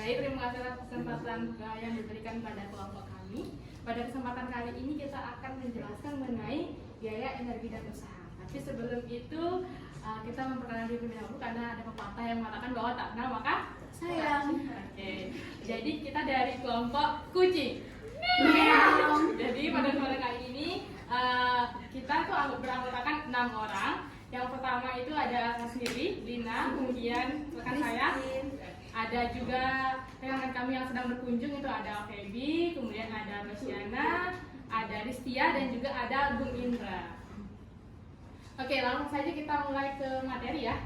Baik, terima kasih atas kesempatan yang diberikan pada kelompok kami. Pada kesempatan kali ini kita akan menjelaskan mengenai biaya energi dan usaha. Tapi sebelum itu kita memperkenalkan diri terlebih dahulu karena ada pepatah yang mengatakan bahwa tak kenal maka sayang. Oke. Jadi kita dari kelompok kucing. Jadi pada kesempatan kali ini kita tuh beranggotakan 6 orang. Yang pertama itu ada saya sendiri, Lina, kemudian rekan saya, ada juga rekan kami yang sedang berkunjung itu ada Feby, kemudian ada Rosyana, ada Ristia, dan juga ada Bung Indra. Oke, langsung saja kita mulai ke materi ya.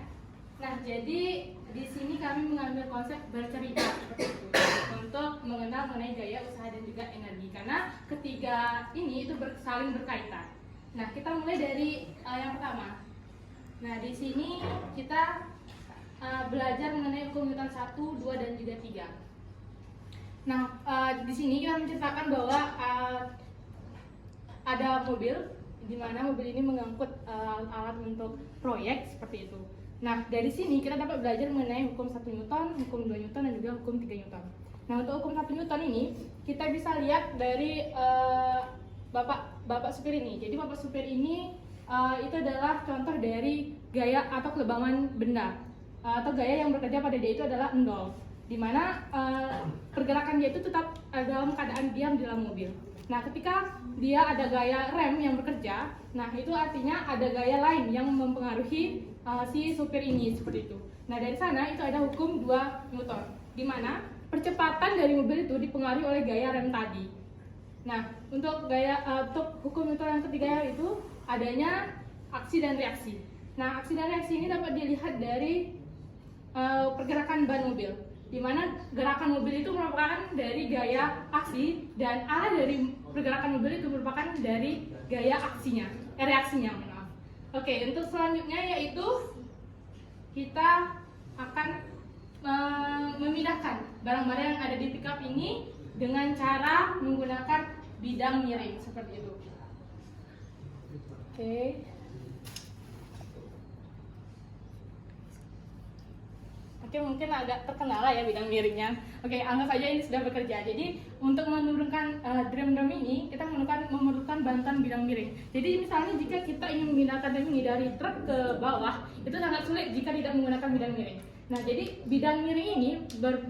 Nah, jadi di sini kami mengambil konsep bercerita seperti itu untuk mengenal mengenai gaya usaha dan juga energi karena ketiga ini itu saling berkaitan. Nah, kita mulai dari yang pertama. Nah, di sini kita belajar mengenai hukum Newton 1, 2, dan juga 3. Nah, di sini kita menceritakan bahwa ada mobil, di mana mobil ini mengangkut alat untuk proyek seperti itu. Nah, dari sini kita dapat belajar mengenai hukum 1 Newton, hukum 2 Newton, dan juga hukum 3 Newton. Nah, untuk hukum 1 Newton ini, kita bisa lihat dari Bapak supir ini. Jadi, Bapak supir ini itu adalah contoh dari gaya atau kelebangan benda atau gaya yang bekerja pada dia itu adalah endol, di mana pergerakan dia itu tetap dalam keadaan diam di dalam mobil. Nah, ketika dia ada gaya rem yang bekerja, nah itu artinya ada gaya lain yang mempengaruhi si supir ini seperti itu. Nah, dari sana itu ada hukum 2 Newton, di mana percepatan dari mobil itu dipengaruhi oleh gaya rem tadi. Nah, untuk hukum Newton yang ketiga itu adanya aksi dan reaksi. Nah, aksi dan reaksi ini dapat dilihat dari pergerakan ban mobil, di mana gerakan mobil itu merupakan dari gaya aksi dan arah dari pergerakan mobil itu merupakan dari gaya reaksinya. Maaf. Oke, untuk selanjutnya yaitu kita akan memindahkan barang-barang yang ada di pickup ini dengan cara menggunakan bidang miring seperti itu. Oke, mungkin agak terkenal ya bidang miringnya. Oke, anggap saja ini sudah bekerja. Jadi untuk menurunkan drum ini kita memerlukan bantuan bidang miring. Jadi misalnya jika kita ingin memindahkan drum ini dari truk ke bawah, itu sangat sulit jika tidak menggunakan bidang miring. Nah, jadi bidang miring ini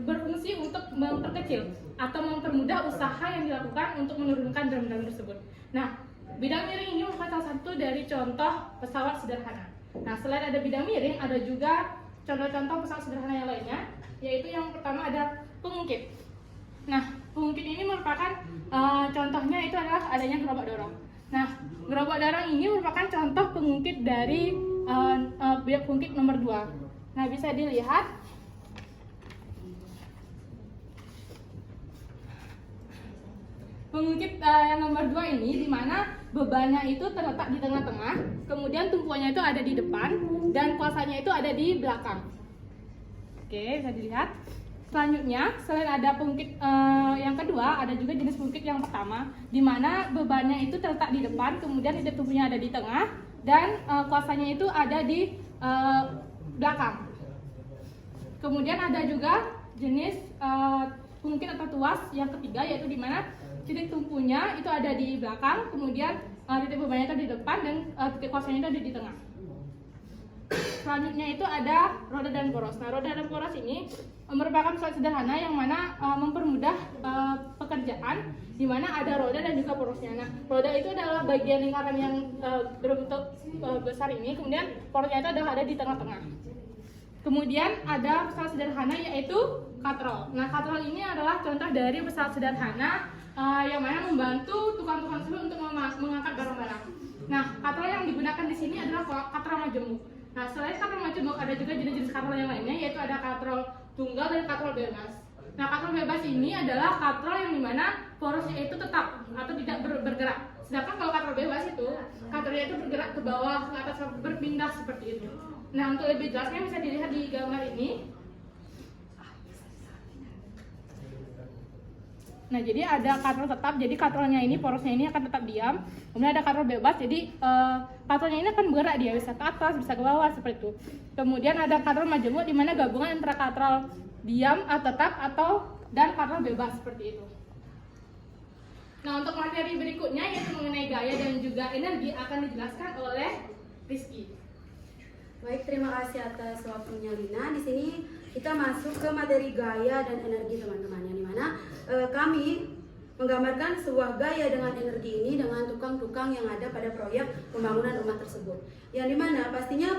berfungsi untuk memperkecil atau mempermudah usaha yang dilakukan untuk menurunkan drum tersebut. Nah, bidang miring ini merupakan salah satu dari contoh pesawat sederhana. Nah, selain ada bidang miring, ada juga contoh-contoh pesawat sederhana yang lainnya, yaitu yang pertama ada pengungkit. Nah, pengungkit ini merupakan contohnya itu adalah adanya gerobak dorong. Nah, gerobak dorong ini merupakan contoh pengungkit dari pengungkit nomor 2. Nah, bisa dilihat pengungkit yang nomor 2 ini, di mana bebannya itu terletak di tengah-tengah, kemudian tumpuannya itu ada di depan, dan kuasanya itu ada di belakang. Oke, bisa dilihat. Selanjutnya, selain ada pengungkit yang kedua, ada juga jenis pengungkit yang pertama, di mana bebannya itu terletak di depan, kemudian titik tumpunya ada di tengah, dan kuasanya itu ada di belakang. Kemudian ada juga jenis pengungkit atau tuas yang ketiga, yaitu di mana titik tumpunya itu ada di belakang, kemudian titik bebannya itu di depan, dan titik kuasanya itu ada di tengah. Selanjutnya itu ada roda dan poros. Nah, roda dan poros ini merupakan pesawat sederhana yang mana mempermudah pekerjaan, di mana ada roda dan juga porosnya. Nah, roda itu adalah bagian lingkaran yang berbentuk besar ini, kemudian porosnya itu ada di tengah-tengah. Kemudian ada pesawat sederhana yaitu katrol. Nah, katrol ini adalah contoh dari pesawat sederhana yang mana membantu tukang-tukang tersebut untuk mengangkat barang-barang. Nah, katrol yang digunakan di sini adalah katrol majemuk. Nah, selain katrol majemuk ada juga jenis-jenis katrol yang lainnya, yaitu ada katrol tunggal dan katrol bebas. Nah, katrol bebas ini adalah katrol yang dimana porosnya itu tetap atau tidak bergerak. Sedangkan kalau katrol bebas itu, katrolnya itu bergerak ke bawah, ke atas, berpindah seperti itu. Nah, untuk lebih jelasnya bisa dilihat di gambar ini. Nah, jadi ada katrol tetap, jadi katrolnya ini, porosnya ini akan tetap diam. Kemudian ada katrol bebas, jadi katrolnya ini akan bergerak, dia bisa ke atas, bisa ke bawah, seperti itu. Kemudian ada katrol majemuk, di mana gabungan antara katrol diam atau tetap atau dan karena bebas seperti itu. Nah, untuk materi berikutnya yaitu mengenai gaya dan juga energi akan dijelaskan oleh Rizky. Baik, terima kasih atas waktunya Lina. Di sini kita masuk ke materi gaya dan energi teman-teman, yang dimana kami menggambarkan sebuah gaya dengan energi ini dengan tukang-tukang yang ada pada proyek pembangunan rumah tersebut. Yang dimana pastinya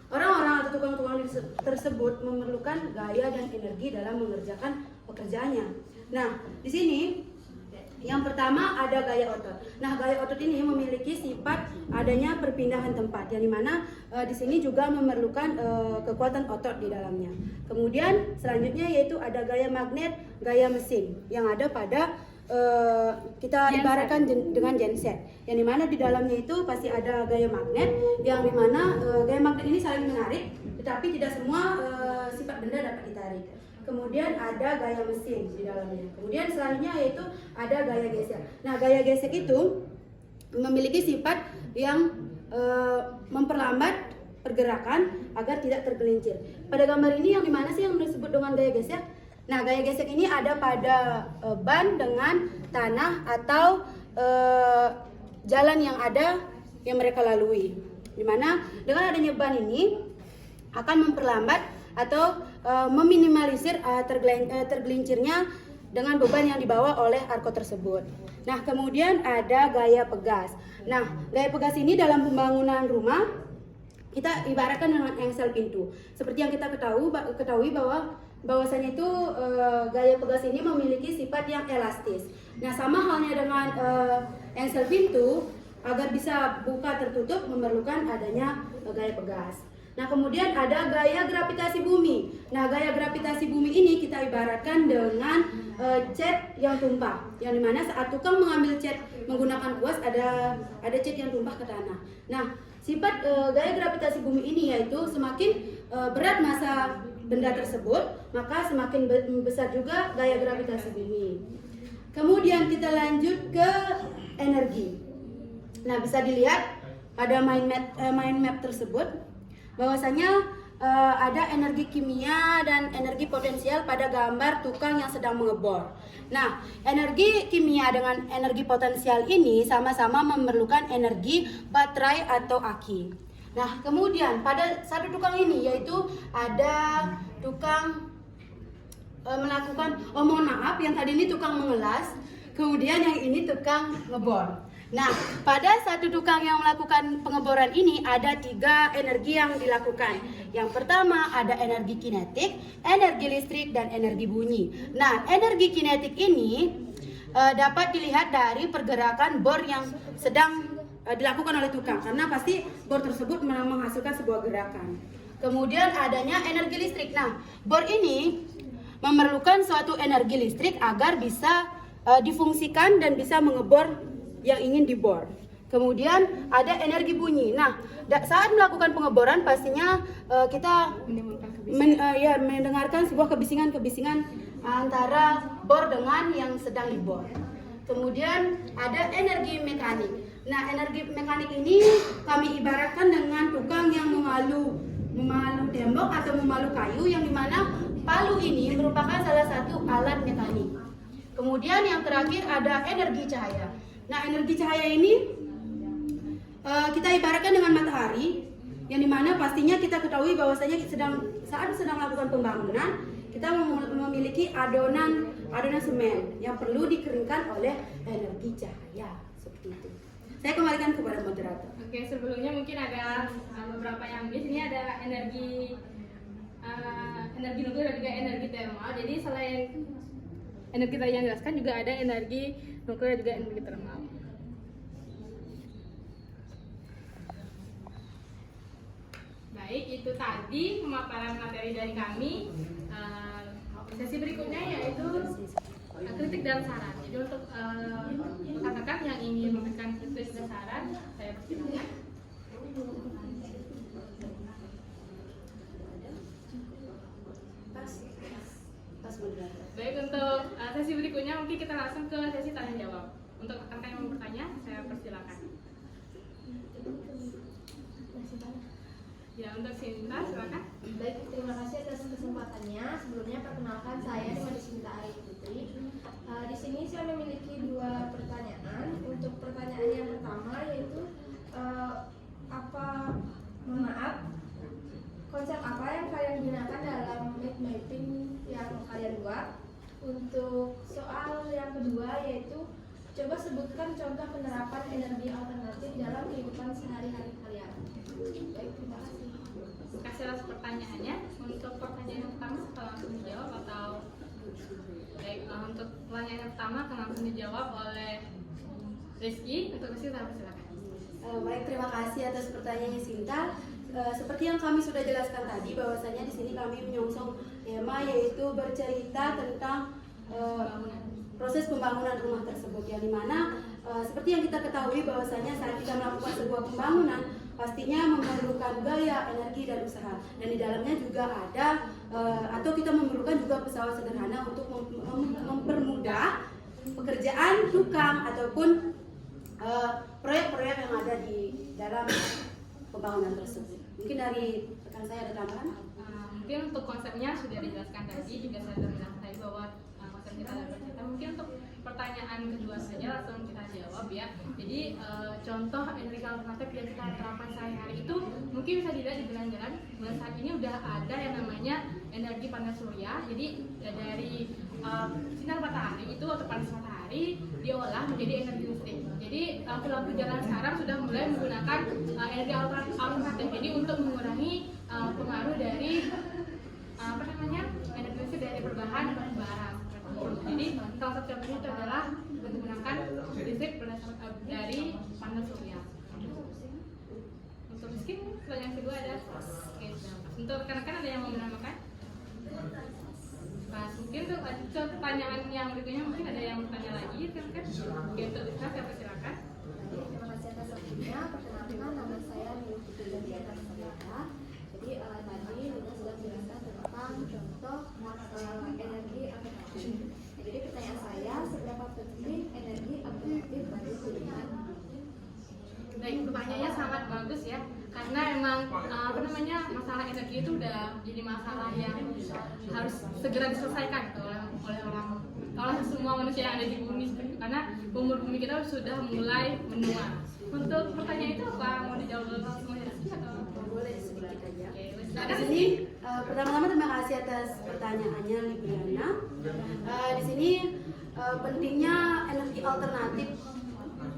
orang-orang atau tukang-tukang tersebut memerlukan gaya dan energi dalam mengerjakan pekerjaannya. Nah, di sini yang pertama ada gaya otot. Nah, gaya otot ini memiliki sifat adanya perpindahan tempat, yang dimana di sini juga memerlukan kekuatan otot di dalamnya. Kemudian selanjutnya yaitu ada gaya magnet, gaya mesin, yang ada pada kita ibaratkan dengan genset, yang dimana di dalamnya itu pasti ada gaya magnet, yang dimana gaya magnet ini saling menarik, tetapi tidak semua sifat benda dapat ditarik. Kemudian ada gaya mesin di dalamnya. Kemudian selanjutnya yaitu ada gaya gesek. Nah, gaya gesek itu memiliki sifat yang memperlambat pergerakan agar tidak tergelincir. Pada gambar ini yang dimana sih yang disebut dengan gaya gesek? Nah, gaya gesek ini ada pada ban dengan tanah atau jalan yang ada yang mereka lalui. Dimana dengan adanya ban ini akan memperlambat atau meminimalisir tergelincirnya dengan beban yang dibawa oleh arko tersebut. Nah, kemudian ada gaya pegas. Nah, gaya pegas ini dalam pembangunan rumah kita ibaratkan dengan engsel pintu. Seperti yang kita ketahui bahwasanya itu gaya pegas ini memiliki sifat yang elastis. Nah, sama halnya dengan engsel pintu, agar bisa buka tertutup memerlukan adanya gaya pegas. Nah, kemudian ada gaya gravitasi bumi. Nah, gaya gravitasi bumi ini kita ibaratkan dengan cat yang tumpah, yang dimana saat tukang mengambil cat menggunakan kuas ada cat yang tumpah ke tanah. Nah, sifat gaya gravitasi bumi ini yaitu semakin berat massa benda tersebut, maka semakin besar juga gaya gravitasi bumi. Kemudian kita lanjut ke energi. Nah, bisa dilihat pada mind map tersebut bahwasanya ada energi kimia dan energi potensial pada gambar tukang yang sedang mengebor. Nah, energi kimia dengan energi potensial ini sama-sama memerlukan energi baterai atau aki. Nah, kemudian pada satu tukang ini yaitu ada tukang melakukan, mohon maaf, yang tadi ini tukang mengelas, kemudian yang ini tukang ngebor. Nah, pada satu tukang yang melakukan pengeboran ini ada 3 energi yang dilakukan. Yang pertama ada energi kinetik, energi listrik, dan energi bunyi. Nah, energi kinetik ini dapat dilihat dari pergerakan bor yang sedang dilakukan oleh tukang, karena pasti bor tersebut menghasilkan sebuah gerakan. Kemudian adanya energi listrik. Nah, bor ini memerlukan suatu energi listrik agar bisa difungsikan dan bisa mengebor yang ingin dibor. Kemudian ada energi bunyi. Nah, saat melakukan pengeboran pastinya kita mendengarkan sebuah kebisingan-kebisingan antara bor dengan yang sedang dibor. Kemudian ada energi mekanik. Nah, energi mekanik ini kami ibaratkan dengan tukang yang memalu tembok atau memalu kayu, yang dimana palu ini merupakan salah satu alat mekanik. Kemudian yang terakhir ada energi cahaya. Nah, energi cahaya ini kita ibaratkan dengan matahari, yang dimana pastinya kita ketahui bahwasanya saat sedang melakukan pembangunan kita memiliki adonan semen yang perlu dikeringkan oleh energi cahaya, seperti itu. Saya kembalikan kepada moderator. Oke, sebelumnya mungkin ada beberapa yang di sini ada energi nuklir dan juga energi termal. Jadi selain energi tadi yang dijelaskan juga ada energi nuklir dan juga energi termal. Baik, itu tadi pemaparan materi dari kami. Sesi berikutnya yaitu kritik dan saran. Jadi untuk rekan-rekan yang ingin memberikan kritik dan saran, saya persilakan. Baik, untuk sesi berikutnya mungkin kita langsung ke sesi tanya jawab. Untuk rekan-rekan yang mau bertanya, saya persilakan. Ya, untuk Sinta, silakan. Baik, terima kasih atas kesempatannya. Sebelumnya perkenalkan saya Rima Sinta Ayu Putri. Di sini saya memiliki 2 pertanyaan. Untuk pertanyaan yang pertama yaitu konsep apa yang kalian gunakan dalam mind mapping yang kalian buat? Untuk soal yang kedua yaitu coba sebutkan contoh penerapan energi alternatif dalam kehidupan sehari-hari kalian. Baik, terima kasih. Terima kasih atas pertanyaannya. Untuk pertanyaan yang pertama, akan langsung dijawab atau baik, untuk pertanyaan yang pertama akan langsung dijawab oleh Rizky. Untuk Rizky, silakan. Baik, terima kasih atas pertanyaannya Sinta. Seperti yang kami sudah jelaskan tadi, bahwasanya di sini kami menyongsong tema yaitu bercerita tentang proses pembangunan rumah tersebut, yang dimana seperti yang kita ketahui bahwasanya saat kita melakukan sebuah pembangunan pastinya memerlukan gaya, energi, dan usaha, dan di dalamnya juga ada atau kita memerlukan juga pesawat sederhana untuk mempermudah pekerjaan tukang ataupun proyek-proyek yang ada di dalam pembangunan tersebut. Mungkin dari rekan saya ada tambahan? Mungkin untuk konsepnya sudah dijelaskan tadi, juga saya sudah bilang tadi bahwa konsep kita adalah bercerita. Mungkin untuk pertanyaan kedua saja langsung kita jawab ya. Jadi contoh energi alternatif yang kita terapkan sehari-hari itu mungkin bisa dilihat di jalan-jalan. Mulai saat ini udah ada yang namanya energi panas surya. Jadi dari sinar matahari itu atau panas matahari diolah menjadi energi listrik. Jadi lampu-lampu jalan sekarang sudah mulai menggunakan energi alternatif. Jadi untuk mengurangi pengaruh dari energi listrik dari berbahan batu bara. Jadi salah satu contohnya itu adalah menggunakan listrik berdasarkan dari panel surya. Untuk miskin, pertanyaan kedua ada. Oke, untuk rekan-rekan ada yang mau menambahkan? Nah, mungkin untuk pertanyaan yang berikutnya mungkin ada yang bertanya lagi, rekan-rekan. Oke, untuk Lisa, silakan. Terima kasih atas waktunya. Perkenalkan, nama saya Nini Putri Diana Sabara. Jadi tadi Lina sudah menjelaskan tentang contoh energi alternatif. Jadi pertanyaan saya, seberapa penting energi alternatif bagi kehidupan? Baik, pertanyaannya sangat bagus ya, karena emang masalah energi itu udah jadi masalah yang harus segera diselesaikan oleh semua manusia yang ada di bumi, karena umur bumi kita sudah mulai menua. Untuk pertanyaan itu apa mau dijawab langsung aja atau Boleh sedikit aja. Oke, Di sini pertama-tama terima kasih atas pertanyaannya Libriana. Di sini pentingnya energi alternatif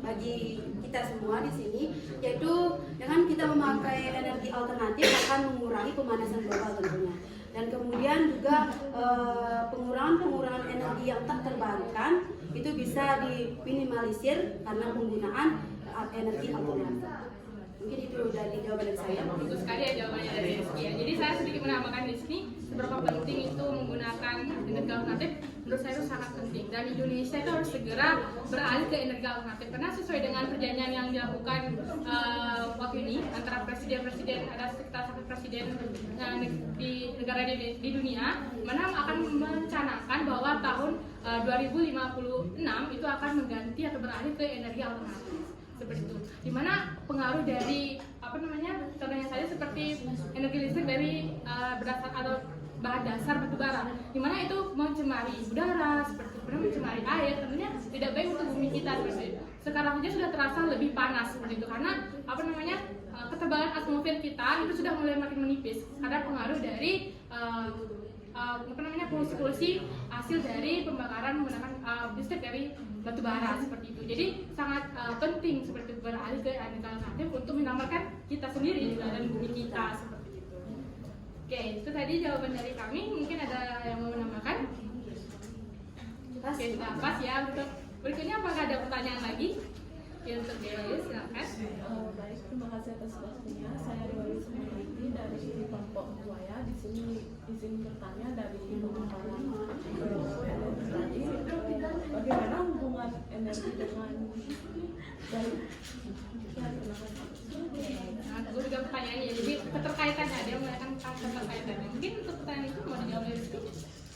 bagi kita semua di sini, yaitu dengan kita memakai energi alternatif akan mengurangi pemanasan global tentunya, dan kemudian juga pengurangan energi yang tak terbarukan itu bisa diminimalisir karena penggunaan energi alternatif. Mungkin itu dari jawaban saya. bagus sekali ya jawabannya dari Rizky ya. Jadi saya sedikit menambahkan di sini seberapa penting itu menggunakan energi alternatif. Menurut saya itu sangat penting, dan Indonesia itu harus segera beralih ke energi alternatif karena sesuai dengan perjanjian yang dilakukan waktu ini antara presiden-presiden, ada sekitar 1 presiden di negara di dunia, mana akan mencanangkan bahwa tahun 2056 itu akan mengganti atau beralih ke energi alternatif. Seperti itu, dimana pengaruh dari contohnya saja seperti energi listrik dari berdasar atau bahan dasar batu bara, dimana itu mencemari udara, seperti itu, mencemari air, tentunya tidak baik untuk bumi kita seperti itu. Sekarang saja sudah terasa lebih panas seperti itu karena ketebalan atmosfer kita itu sudah mulai makin menipis karena pengaruh dari polusi-polusi hasil dari pembakaran menggunakan listrik dari batu bara seperti itu. Jadi sangat penting seperti beralih ke energi alternatif untuk menyelamatkan kita sendiri juga dan bumi kita seperti itu. Oke, itu tadi jawaban dari kami. Mungkin ada yang mau menambahkan? Oke, sudah pas ya. Untuk berikutnya apakah ada pertanyaan lagi? Ya, untuk Dewa, silakan. Baik, terima kasih atas waktunya. Saya Dewa Sumariti dari kelompok Buaya. Di sini izin bertanya dari pembicara tadi. Bagaimana hubungan energi dengan dari Gue juga pertanyaannya, jadi keterkaitannya dia mengatakan keterkaitannya. Mungkin untuk pertanyaan itu mau dijawab dari Rizky?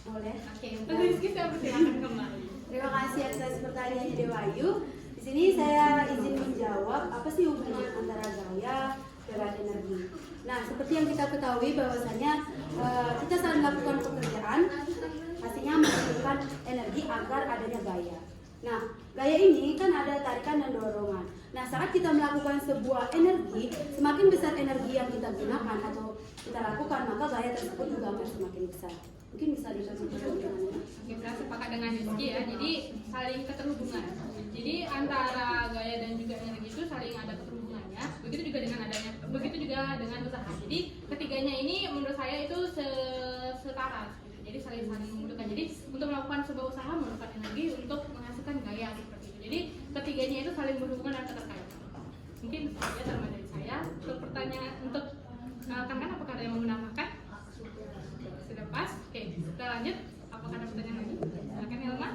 Boleh. Oke, untuk Rizky saya persilakan kembali. Terima kasih atas pertanyaannya Dewayu. Di sini saya izin menjawab apa sih hubungan antara gaya dengan energi. Nah, seperti yang kita ketahui bahwasanya kita saat melakukan pekerjaan hasilnya menghasilkan energi agar adanya gaya. Nah, gaya ini kan ada tarikan dan dorongan. Nah, saat kita melakukan sebuah energi, semakin besar energi yang kita gunakan atau kita lakukan, maka gaya tersebut juga akan semakin besar. Mungkin bisa dijelaskan bagaimana? Oke, saya sepakat dengan Rizky ya. Jadi saling keterhubungan. Jadi antara gaya dan juga energi itu saling ada keterhubungannya. Begitu juga dengan usaha. Jadi ketiganya ini menurut saya itu setara. Jadi saling membutuhkan. Jadi untuk melakukan sebuah usaha memerlukan energi untuk menghasilkan gaya seperti itu. Jadi ketiganya itu saling berhubungan dan terkait. Mungkin itu saja sama dari saya. Untuk pertanyaan untuk kan apakah ada yang mau menambahkan? Sudah pas? Oke, kita lanjut. Apakah ada pertanyaan lagi? Silakan Elma.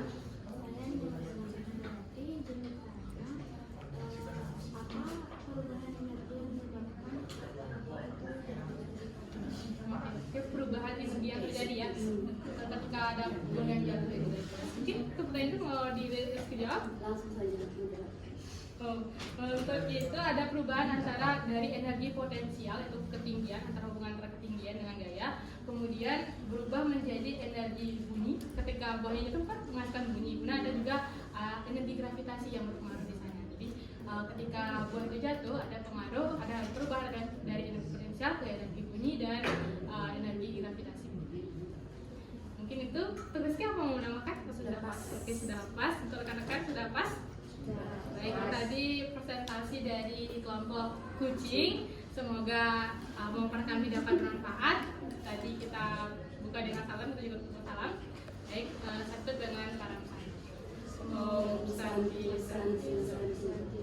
Oke, perubahan energi yang terjadi ya ketika ada gonjang jatuh itu. Mungkin pertanyaan itu mau dijawab? Langsung saja. Untuk itu ada perubahan antara dari energi potensial itu ketinggian, antara hubungan antara ketinggian dengan gaya, kemudian berubah menjadi energi bunyi ketika buahnya itu kan menghasilkan bunyi. Nah, ada juga energi gravitasi yang berpengaruh di sana. Jadi ketika buah itu jatuh ada pengaruh, ada perubahan dari energi potensial ke energi bunyi dan energi gravitasi. Mungkin itu tugasnya apa mau menambahkan? Sudah pas. Oke, sudah pas. Untuk rekan-rekan sudah pas. Baik, tadi presentasi dari kelompok kucing. Semoga pemaparan kami dapat bermanfaat. Tadi kita buka dengan salam, kita juga buka salam. Baik, satu dengan salam saya. Om Santi Santi Santi.